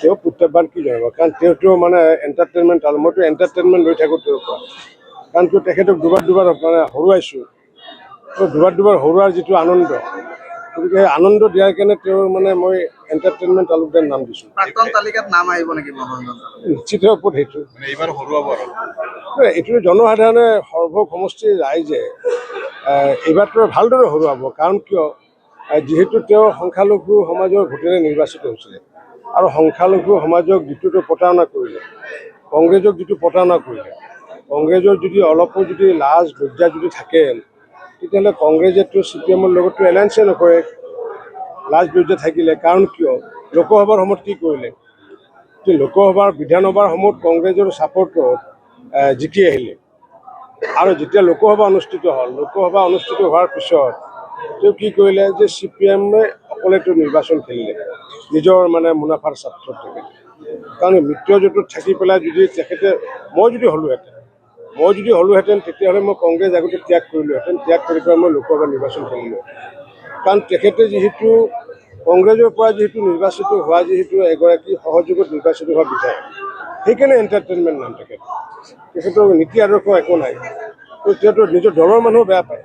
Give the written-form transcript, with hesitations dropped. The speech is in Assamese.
তেওঁ প্ৰত্যাহ্বান কি জনাব, কাৰণ তেওঁতো মানে এণ্টাৰটেইনমেণ্ট আৰু মইতো এণ্টাৰটেইনমেণ্ট লৈ থাকোঁ তেওঁৰ পৰা, কাৰণ তেখেতক দুবাৰ মানে হৰুৱাইছোঁ। দুবাৰ হৰুৱাৰ যিটো আনন্দ, গতিকে আনন্দ দিয়াৰ কাৰণে তেওঁৰ মানে মই এণ্টাৰটেইনমেণ্ট তালুকদাৰ নাম দিছোঁ। প্ৰাক্তন তালিকাত নাম আহিব নেকি মনোৰঞ্জন? নিশ্চিত ওপৰত সেইটো এইবাৰ হৰুৱাব আৰু এইটো জনসাধাৰণে সৰ্ব সমষ্টিৰ ৰাইজে এইবাৰটো ভালদৰে হৰুৱাব। কাৰণ কিয়, যিহেতু তেওঁ সংখ্যালঘু সমাজৰ ভোটেৰে নিৰ্বাচিত হৈছিলে আৰু সংখ্যালঘু সমাজক যিটোতো প্ৰতাৰণা কৰিলে, কংগ্ৰেছক যিটো প্ৰতাৰণা কৰিলে, কংগ্ৰেছৰ যদি অলপো যদি লাজ লজ্জা যদি থাকে, তেতিয়াহ'লে কংগ্ৰেছেতো CPM-ৰ লগততো এলায়েন্সে নকৰে লাজ লজ্জা থাকিলে। কাৰণ কিয়, লোকসভাৰ সময়ত কি কৰিলে, লোকসভাৰ বিধানসভাৰ সময়ত কংগ্ৰেছৰ ছাপৰ্টত জিকি আহিলে আৰু যেতিয়া লোকসভা অনুষ্ঠিত হ'ল, লোকসভা অনুষ্ঠিত হোৱাৰ পিছত তেওঁ কি কৰিলে যে CPM-এ অকলেতো নিৰ্বাচন খেলিলে নিজৰ মানে মুনাফাৰ স্বাৰ্থত তেখেতে। কাৰণ মিত্ৰজোঁটত থাকি পেলাই যদি তেখেতে মই যদি হ'লোহেঁতেন তেতিয়াহ'লে মই কংগ্ৰেছ আগতে ত্যাগ কৰিলোহেঁতেন, ত্যাগ কৰি পেলাই মই লোকসভা নিৰ্বাচন খেলিলোঁ। কাৰণ তেখেতে যিহেতু কংগ্ৰেছৰ পৰা যিহেতু নিৰ্বাচিত হোৱা যিহেতু এগৰাকী সহযোগত নিৰ্বাচিত হোৱা বিধায়ক, সেইকাৰণে এণ্টাৰটেইনমেণ্ট নাম তেখেতৰ নীতি আদৰ্শ একো নাই। তেওঁতো নিজৰ দলৰ মানুহ বেয়া পায়।